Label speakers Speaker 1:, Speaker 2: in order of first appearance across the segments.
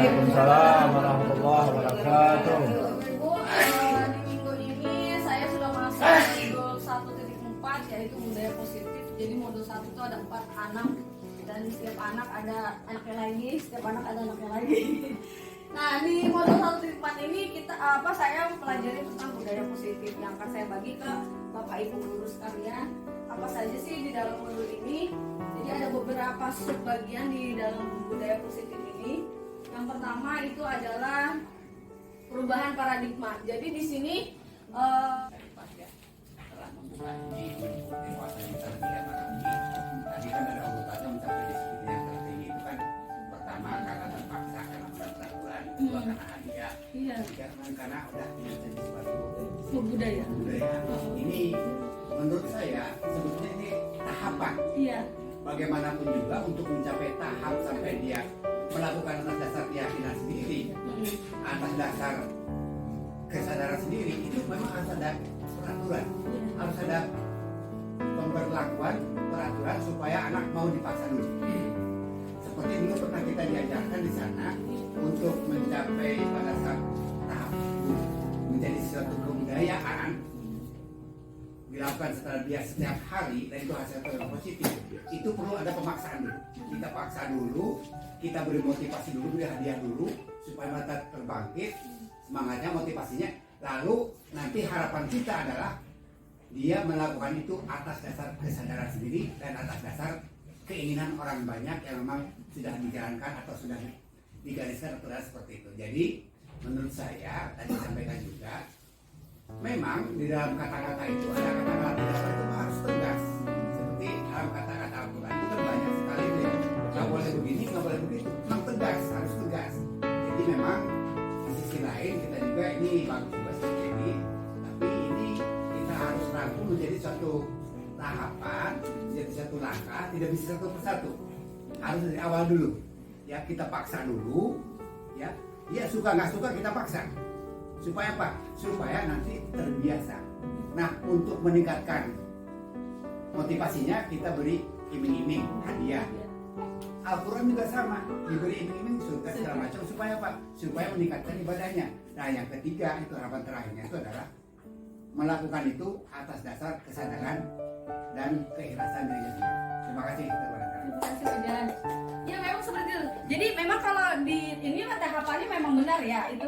Speaker 1: Waalaikumsalam warahmatullahi wabarakatuh.
Speaker 2: Ibu, di minggu ini saya sudah masuk modul 1.4 yaitu budaya positif. Jadi modul 1 itu ada 4 anak dan setiap anak ada anaknya lagi, setiap anak ada anaknya lagi. Nah, di modul 1.4 ini saya mempelajari tentang budaya positif yang akan saya bagi ke Bapak Ibu guru sekalian. Apa saja sih di dalam modul ini? Jadi ada beberapa subbagian di dalam budaya positif ini. Yang pertama itu adalah perubahan paradigma. Jadi di sini
Speaker 3: telah membuka ini untuk dewasa yang terlebih tadi kan ada urutannya mencapai disiplin yang tertinggi itu kan pertama karena terpaksa karena peraturan, kedua karena hadiah, ketiga karena udah menjadi suatu
Speaker 2: budaya.
Speaker 3: Ini menurut saya sebetulnya ini tahapan.
Speaker 2: Iya.
Speaker 3: Bagaimanapun juga untuk mencapai tahap sampai dia melakukan atas dasar keyakinan sendiri, atas dasar kesadaran sendiri, itu memang harus ada peraturan, harus ada pemberlakuan peraturan supaya anak mau dipaksa dulu. Seperti dulu pernah kita diajarkan di sana untuk mencapai pada saat tahap menjadi suatu kebudayaan dilakukan setelah dia setiap hari dan itu hasil yang positif, itu perlu ada pemaksaan dulu. Kita paksa dulu, kita beri motivasi dulu, beri hadiah dulu supaya mata terbangkit semangatnya, motivasinya. Lalu nanti harapan kita adalah dia melakukan itu atas dasar kesadaran sendiri dan atas dasar keinginan orang banyak yang memang sudah dijalankan atau sudah digariskan aturan seperti itu. Jadi menurut saya tadi sampaikan juga, memang di dalam kata-kata itu ada kata-kata itu harus tegas. Seperti dalam kata-kata Al-Quran itu kan banyak sekali ya. Nggak boleh begini, nggak boleh begitu. Memang tegas, harus tegas. Jadi memang di sisi lain kita juga ini bagus juga seperti ini. Tapi ini kita harus rangkum menjadi suatu tahapan, menjadi satu langkah, tidak bisa satu persatu. Harus dari awal dulu. Ya kita paksa dulu. Ya, dia suka nggak suka kita paksa. Supaya apa? Supaya nanti terbiasa. Nah, untuk meningkatkan motivasinya kita beri iming-iming, hadiah. Al-Quran juga sama, diberi iming-iming surga segala macam. Supaya apa? Supaya meningkatkan ibadahnya. Nah, yang ketiga itu harapan terakhirnya itu adalah melakukan itu atas dasar kesadaran dan keikhlasan dirinya sendiri. Terima kasih.
Speaker 2: Terima kasih Pak. Ya memang seperti itu. Jadi memang kalau di ini tahapannya memang benar ya, itu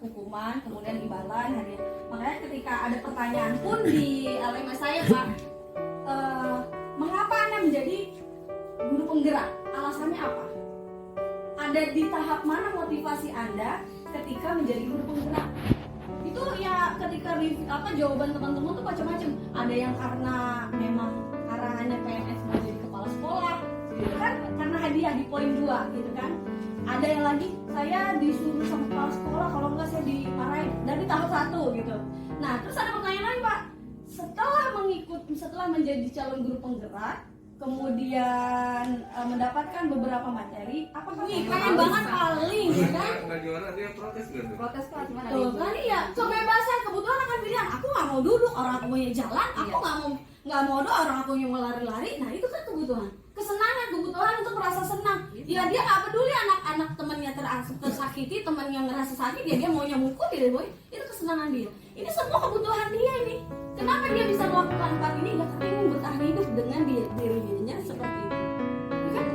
Speaker 2: hukuman, kemudian imbalan, hadiah. Makanya ketika ada pertanyaan pun di LMS saya Pak, mengapa Anda menjadi guru penggerak? Alasannya apa? Ada di tahap mana motivasi Anda ketika menjadi guru penggerak? Itu ya ketika jawaban teman-teman tuh macam-macam. Ada yang karena memang arahannya PNS mau jadi kepala sekolah, gitu kan, karena hadiah di poin 2 gitu kan. Ada yang lagi saya disuruh sama kepala sekolah, kalau enggak saya dimarahin, dari tahap 1 gitu. Nah terus ada pertanyaan lain Pak, setelah menjadi calon guru penggerak, kemudian mendapatkan beberapa materi, apa pengen banget paling ya kan?
Speaker 4: Nggak juara dia protes gitu.
Speaker 2: Protes kelas gimana? Tuh kan iya, kebebasan, kebetulan akan bilang aku nggak mau duduk, orang aku mau jalan, aku nggak mau doa, orang aku yang mau lari-lari. Nah itu kan kebutuhan, kesenangan, kebutuhan untuk merasa senang. Ya dia nggak peduli anak-anak temannya tersakiti, teman yang ngerasa sakit, dia maunya mukul, dia boy, itu kesenangan dia. Ini semua kebutuhan dia ini. Kenapa dia bisa melakukan 4 ini? Ya karena ingin bertahan hidup dengan dirinya seperti itu. Ya kan?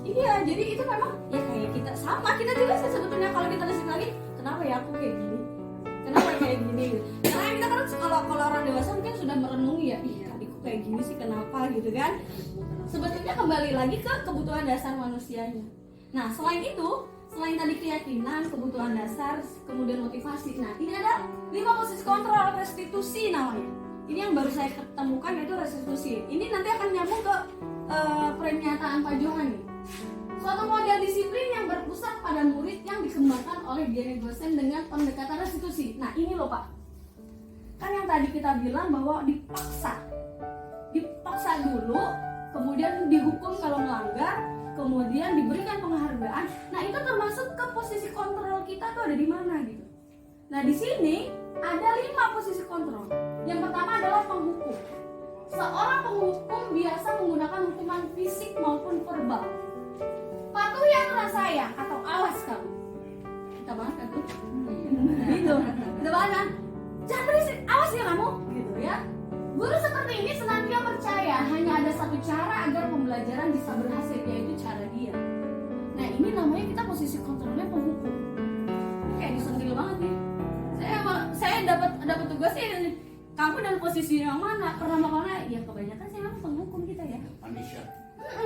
Speaker 2: Iya, jadi itu memang ya kayak kita sama, kita juga sih sebetulnya kalau kita lihat lagi, kenapa ya aku kayak gini? Kenapa kayak gini? Karena kita kan kalau orang dewasa mungkin sudah merenungi ya, iya adikku kayak gini sih kenapa gitu kan? Sebetulnya kembali lagi ke kebutuhan dasar manusianya. Nah, selain itu, selain tadi keyakinan, kebutuhan dasar, kemudian motivasi. Nah, ini ada 5 posisi kontrol restitusi namanya. Ini yang baru saya ketemukan yaitu restitusi. Ini nanti akan nyambung ke pernyataan Pak Johan nih. Suatu model disiplin yang berpusat pada murid yang dikembangkan oleh diri dosen dengan pendekatan restitusi. Nah, ini loh Pak. Kan yang tadi kita bilang bahwa dipaksa dulu, kemudian dihukum kalau melanggar, kemudian diberikan penghargaan. Nah itu termasuk ke posisi kontrol kita tuh ada di mana gitu. Nah di sini ada 5 posisi kontrol. Yang pertama adalah penghukum. Seorang penghukum biasa menggunakan hukuman fisik maupun verbal. patuhi aturan saya atau awas kamu. Kita banget kan tuh? Gitu. Kita banget kan? Jangan berisik, awas ya kamu, gitu ya. Guru seperti ini senantiasa percaya hanya ada satu cara agar pembelajaran bisa berhasil, yaitu cara dia. Nah ini namanya kita posisi kontrolnya penghukum. Ini kayak disentil banget nih. Saya dapat tugas ini. Kamu dalam posisi yang mana? Pernah melakukan? Ya kebanyakan saya memang penghukum kita ya.
Speaker 3: Punisher.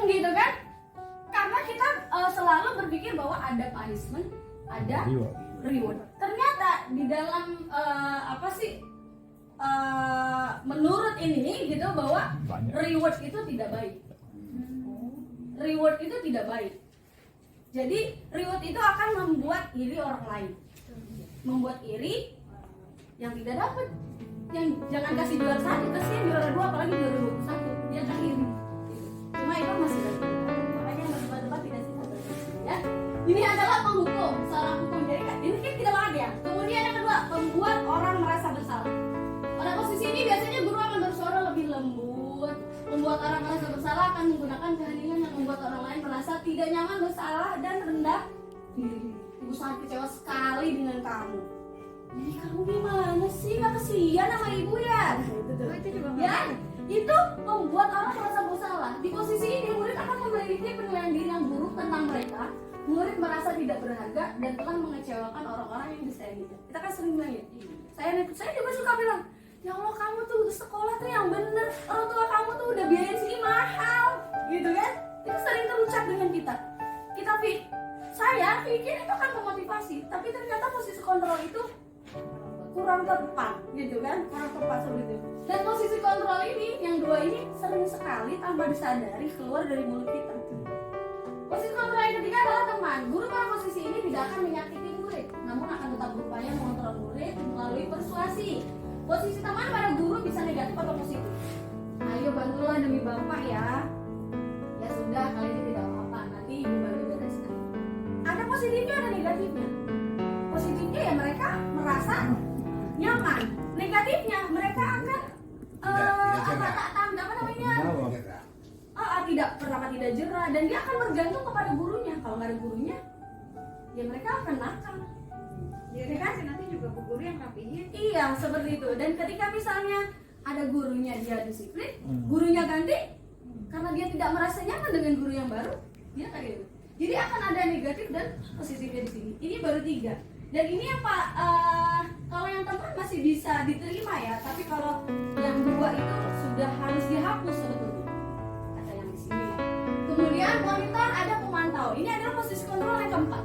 Speaker 2: Gitu kan? Karena kita selalu berpikir bahwa ada punishment, ada reward. Ternyata di dalam menurut ini gitu bahwa reward itu tidak baik. Reward itu tidak baik. Jadi reward itu akan membuat iri orang lain, membuat iri yang tidak dapat. Yang jangan kasih juara 1, kasih yang juara 2, apalagi juara 21, dia kan iri. Cuma itu masih ada. Makanya yang berdebat-debat tidak sih ya. Ini adalah penghukum, seorang hukum. Jadi ini kan tidak banget ya. Kemudian yang kedua, membuat orang merasa bersalah. Pada posisi ini biasanya guru akan bersuara lebih lembut, membuat orang merasa bersalah, akan menggunakan keheningan yang membuat orang lain merasa tidak nyaman, bersalah, dan rendah diri. Ibu sangat kecewa sekali dengan kamu. Jadi kamu gimana sih? Gak kesian sama ibu ya? Ya, itu membuat orang merasa bersalah. Di posisi ini murid akan memiliki penilaian diri yang buruk tentang mereka. Murid merasa tidak berharga dan telah mengecewakan orang-orang yang disayanginya. Kita kan sering bilang ya, saya juga suka bilang, ya Allah kamu tuh sekolah tuh yang bener, orang tua kamu tuh udah biayain sini mahal, gitu kan? Itu sering terucap dengan kita. Saya pikir itu akan memotivasi, tapi ternyata posisi kontrol itu kurang tepat, gitu kan? Kurang tepat seperti itu. Dan posisi kontrol ini, yang dua ini sering sekali tanpa disadari keluar dari mulut kita. Posisi kontrol yang ketiga adalah teman. Guru pada posisi ini tidak akan menyakiti murid, namun akan tetap berupaya mengontrol murid melalui persuasi. Posisi teman pada guru bisa negatif atau positif. Ayo bantulah demi bapak ya. Ya sudah, kali ini tidak apa-apa, nanti ibu bantu bereskan. Ada positifnya, ada negatifnya. Positifnya ya mereka merasa nyaman. Negatifnya mereka akan tidak pertama tidak jerah, dan dia akan bergantung kepada gurunya. Kalau nggak ada gurunya, ya mereka akan nakal.
Speaker 4: Jadi kan nanti juga guru yang rapihin.
Speaker 2: Iya, seperti itu. Dan ketika misalnya ada gurunya dia disiplin, gurunya ganti karena dia tidak merasa nyaman dengan guru yang baru, dia kayak gitu. Jadi akan ada negatif dan positifnya di sini. Ini baru 3. Dan ini yang kalau yang teman masih bisa diterima ya, tapi kalau yang 2 itu sudah harus dihapus sebetulnya. Kata yang di sini. Kemudian monitor, ada pemantau. Ini adalah posisi kontrol yang keempat.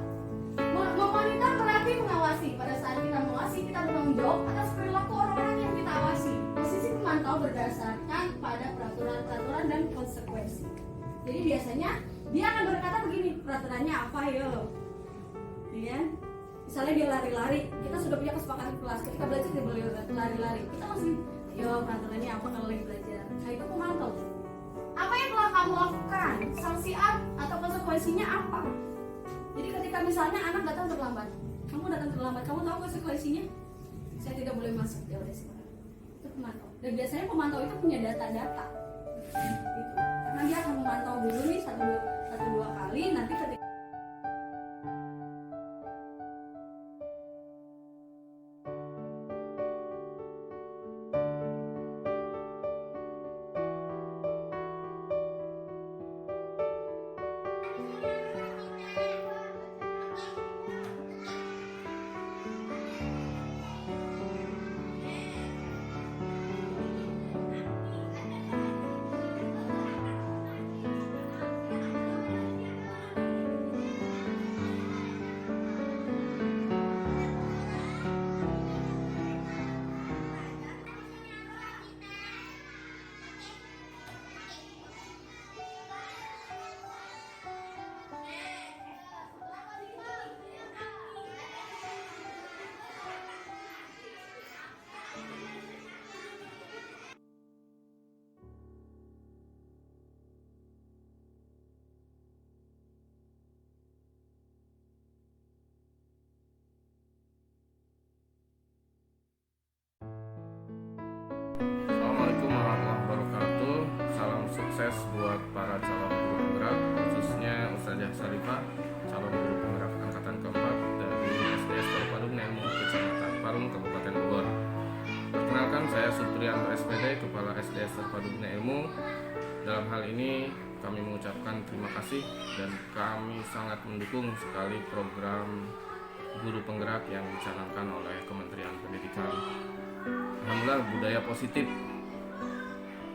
Speaker 2: Memonitor berarti mengawasi. Pada saat kita mengawasi, kita bertanggung jawab atas perilaku orang-orang yang kita awasi. Posisi pemantau berdasarkan pada peraturan-peraturan dan konsekuensi. Jadi biasanya dia akan berkata begini, peraturannya apa yo? Ya. Misalnya dia lari-lari, kita sudah punya kesepakatan kelas. Ketika belajar dia boleh lari-lari. Kita masih, yo peraturannya apa kalau lagi belajar? Nah itu pemantau. Apa yang telah kamu lakukan? Sanksi atau konsekuensinya apa? Jadi ketika misalnya anak datang terlambat, kamu tahu konsekuensinya? Saya tidak boleh masuk, ya udah sih. Itu pemantau. Dan biasanya pemantau itu punya data-data. Gitu. Karena dia akan memantau dulu nih 1-2 kali, nanti ketika
Speaker 5: Assalamualaikum warahmatullahi wabarakatuh. Salam sukses buat para calon guru penggerak, khususnya Ustazah Syarifah, calon guru penggerak angkatan keempat dari SDS Terpadu Ilmu Kecamatan Parung, Kabupaten Bogor. Perkenalkan, saya Supriyanto SPD, Kepala SDS Terpadu Ilmu. Dalam hal ini kami mengucapkan terima kasih dan kami sangat mendukung sekali program guru penggerak yang dicanangkan oleh Kementerian Pendidikan. Alhamdulillah, budaya positif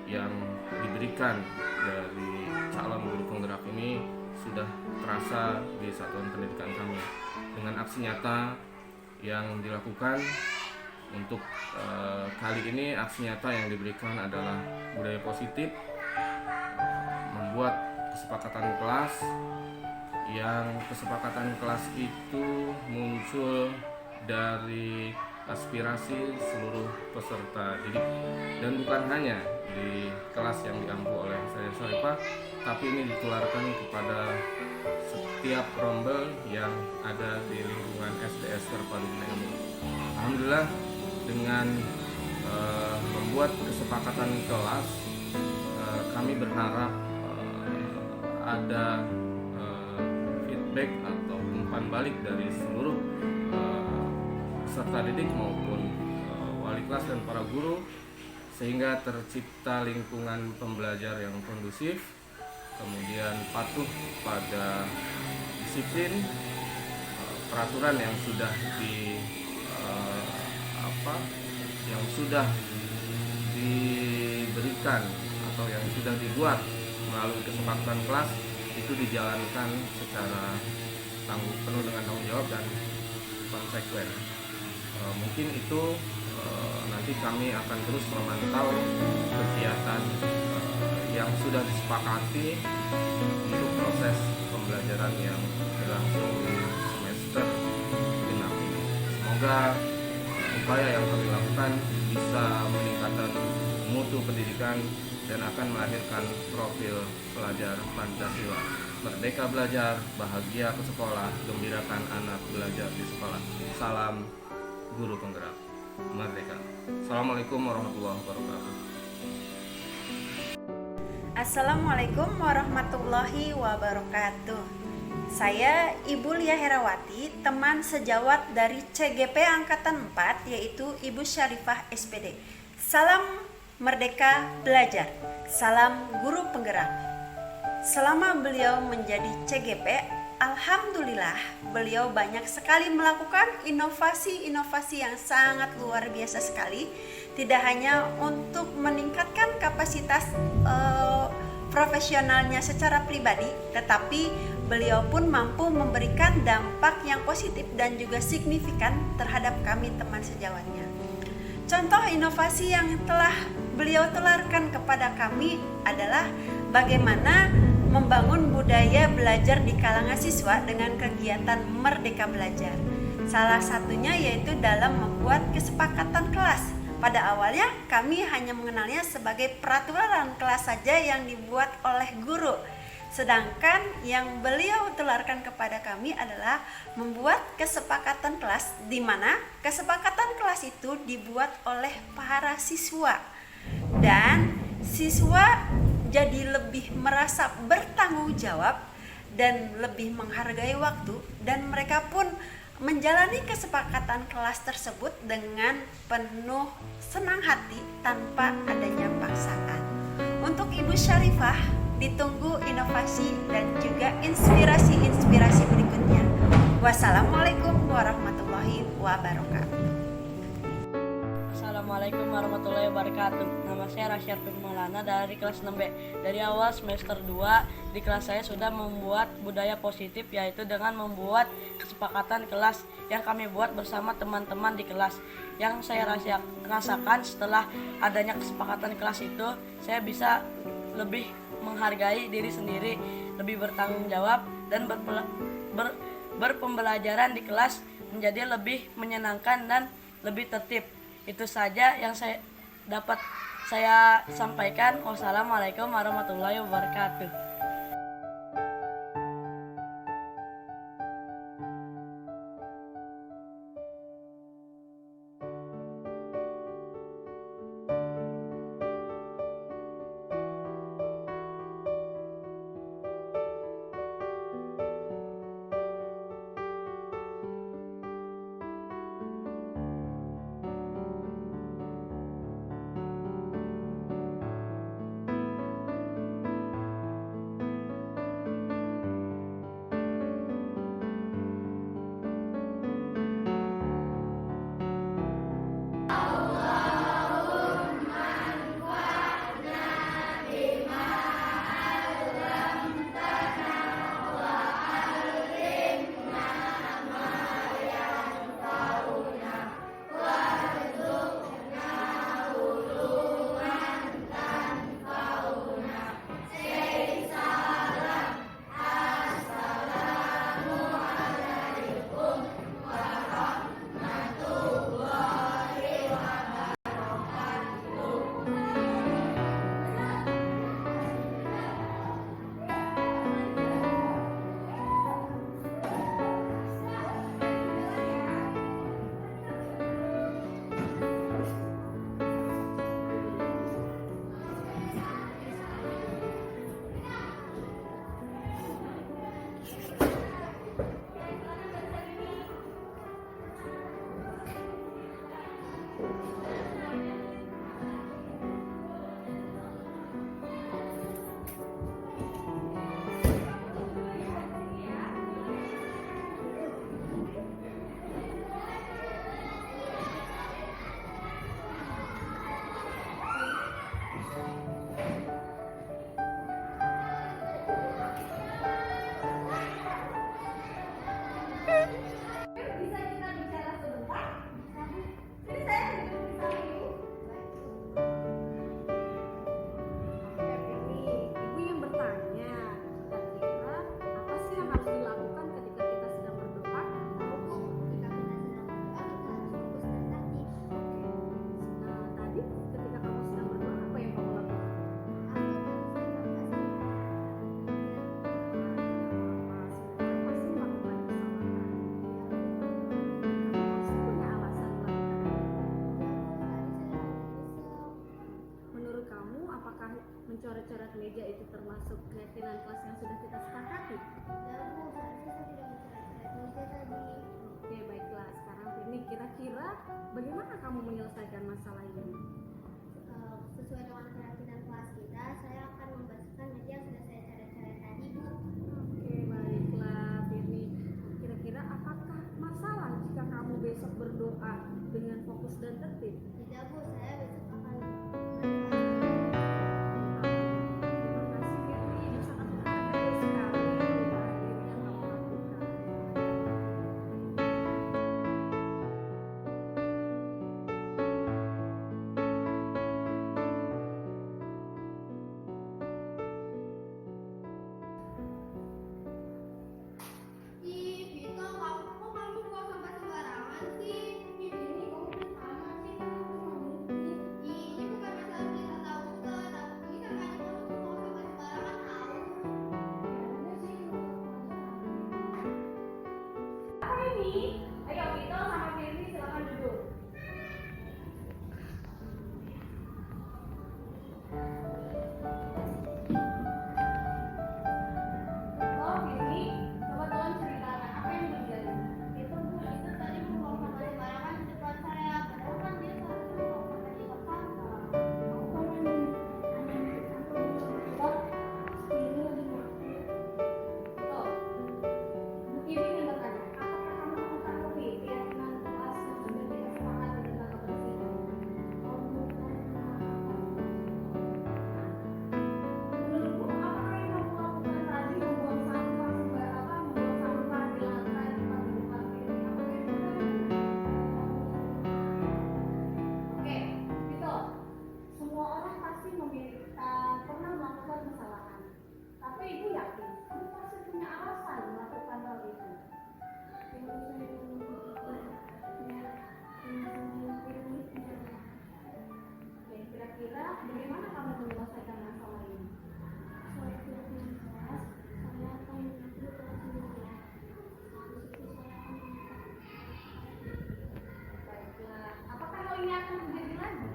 Speaker 5: yang diberikan dari calon guru penggerak ini sudah terasa di satuan pendidikan kami dengan aksi nyata yang dilakukan. Untuk kali ini aksi nyata yang diberikan adalah budaya positif, membuat kesepakatan kelas, yang kesepakatan kelas itu muncul dari aspirasi seluruh peserta didik, dan bukan hanya di kelas yang diampu oleh saya Syarifah, tapi ini ditularkan kepada setiap rombel yang ada di lingkungan SDS Terpadu Ilmu. Alhamdulillah, dengan membuat kesepakatan kelas, kami berharap ada feedback atau umpan balik dari seluruh peserta didik maupun wali kelas dan para guru, sehingga tercipta lingkungan pembelajar yang kondusif, kemudian patuh pada disiplin, peraturan yang sudah diberikan atau yang sudah dibuat melalui kesepakatan kelas itu dijalankan secara penuh dengan tanggung jawab dan konsekuen. Mungkin itu nanti kami akan terus memantau kegiatan yang sudah disepakati untuk proses pembelajaran yang berlangsung di semester genap ini. Semoga upaya yang kami lakukan bisa meningkatkan mutu pendidikan dan akan melahirkan profil pelajar Pancasila. Merdeka belajar, bahagia ke sekolah, gembirakan anak belajar di sekolah. Salam guru penggerak merdeka. Assalamualaikum warahmatullahi wabarakatuh.
Speaker 6: Assalamualaikum warahmatullahi wabarakatuh. Saya Ibu Lia Herawati, teman sejawat dari CGP Angkatan 4, yaitu Ibu Syarifah SPD. Salam Merdeka Belajar, salam guru penggerak. Selama beliau menjadi CGP, alhamdulillah beliau banyak sekali melakukan inovasi-inovasi yang sangat luar biasa sekali. Tidak hanya untuk meningkatkan kapasitas profesionalnya secara pribadi, tetapi beliau pun mampu memberikan dampak yang positif dan juga signifikan terhadap kami teman sejawatnya. Contoh inovasi yang telah beliau tularkan kepada kami adalah bagaimana membangun budaya belajar di kalangan siswa dengan kegiatan Merdeka Belajar. Salah satunya yaitu dalam membuat kesepakatan kelas. Pada awalnya kami hanya mengenalnya sebagai peraturan kelas saja yang dibuat oleh guru. Sedangkan yang beliau tularkan kepada kami adalah membuat kesepakatan kelas, di mana kesepakatan kelas itu dibuat oleh para siswa. Dan siswa jadi lebih merasa bertanggung jawab dan lebih menghargai waktu, dan mereka pun menjalani kesepakatan kelas tersebut dengan penuh senang hati tanpa adanya paksaan. Untuk Ibu Syarifah, ditunggu inovasi dan juga inspirasi-inspirasi berikutnya. Wassalamualaikum warahmatullahi wabarakatuh.
Speaker 7: Assalamualaikum warahmatullahi wabarakatuh. Nama saya Rasyar Maulana dari kelas 6B. Dari awal semester 2 di kelas saya sudah membuat budaya positif, yaitu dengan membuat kesepakatan kelas yang kami buat bersama teman-teman di kelas. Yang saya rasakan setelah adanya kesepakatan kelas itu, saya bisa lebih menghargai diri sendiri, lebih bertanggung jawab, dan berpembelajaran di kelas menjadi lebih menyenangkan dan lebih tertib. Itu saja yang dapat saya sampaikan. Wassalamualaikum warahmatullahi wabarakatuh.
Speaker 2: meja itu termasuk keyakinan kelas yang sudah kita sepakati?
Speaker 8: Ya Bu, seharusnya saya tidak mencoret-coret meja tadi.
Speaker 2: Oke, baiklah. Sekarang ini kira-kira bagaimana kamu menyelesaikan masalah ini?
Speaker 8: Sesuai dengan keyakinan kelas kita, saya akan membersihkan meja yang sudah saya coret-coret tadi Bu.
Speaker 2: Oke, baiklah Firly. Kira-kira apakah masalah jika kamu besok berdoa dengan fokus dan tertib?
Speaker 8: Tidak Bu, saya besok akan
Speaker 2: Terima kasih Firly, ini sangat menghargai sekali doa diri yang kamu lakukan.
Speaker 8: Ih, Vito, kok kamu buang sampah sembarangan sih? Ih, ini kamu sama sih, kan aku mau berhenti. Ih, ini bukan masalah kita tahu kan, tapi kan kamu tuh buang sampah sembarangan tahu.
Speaker 2: Apa ini? Ayo Vito sama Firly silakan duduk. Oh Firly, coba tolong ceritakan apa yang terjadi.
Speaker 8: Itu Bu, itu tadi buang sampah sembarangan di depan saya, padahal kan dia seharusnya buang sampah di tempat sampah. Aku kan ada ini lagi mati.
Speaker 2: Oh, Bu Ibi ingin bertanya, apakah kamu mengetahui keyakinan kelas yang sudah kita sepakati tentang kebersihan? Menurutmu apa yang kamu lakukan tadi membuang sampah sembarangan, membuang sampah di lantai di depan Firly? Apa yang kamu lakukan? Oke, Vito. Semua orang pasti pernah melakukan kesalahan. Tapi ibu yakin, ibu pasti punya alasan melakukan hal itu. Oke, kira-kira bagaimana kamu menyelesaikan masalah ini? Baiklah, apakah hal ini akan terjadi lagi?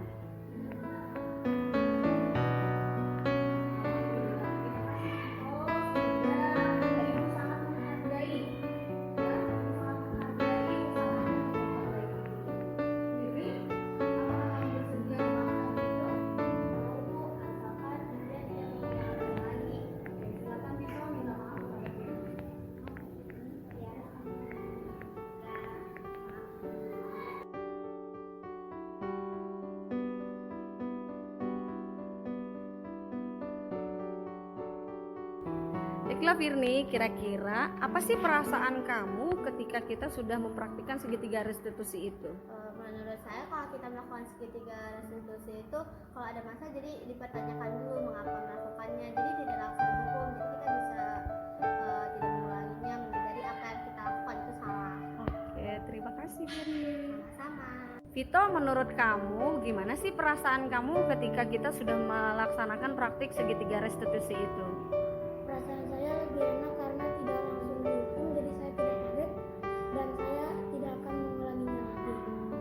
Speaker 2: Baiklah Firly, kira-kira apa sih perasaan kamu ketika kita sudah mempraktikkan segitiga restitusi itu?
Speaker 8: Menurut saya kalau kita melakukan segitiga restitusi itu kalau ada masalah jadi dipertanyakan dulu mengapa melakukannya, jadi tidak langsung hukum, jadi kita bisa tidak mengulanginya, menyadari apa yang kita lakukan itu salah.
Speaker 2: Oke, terima kasih Firly.
Speaker 8: Sama.
Speaker 2: Vito, menurut kamu gimana sih perasaan kamu ketika kita sudah melaksanakan praktik segitiga restitusi itu?
Speaker 8: Perasaan saya lebih enak karena tidak langsung dihukum, jadi saya tidak kaget dan saya tidak akan mengulanginya lagi.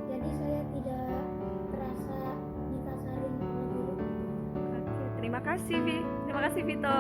Speaker 8: Jadi saya tidak terasa dikasarin oleh guru.
Speaker 2: Oke, terima kasih Vito.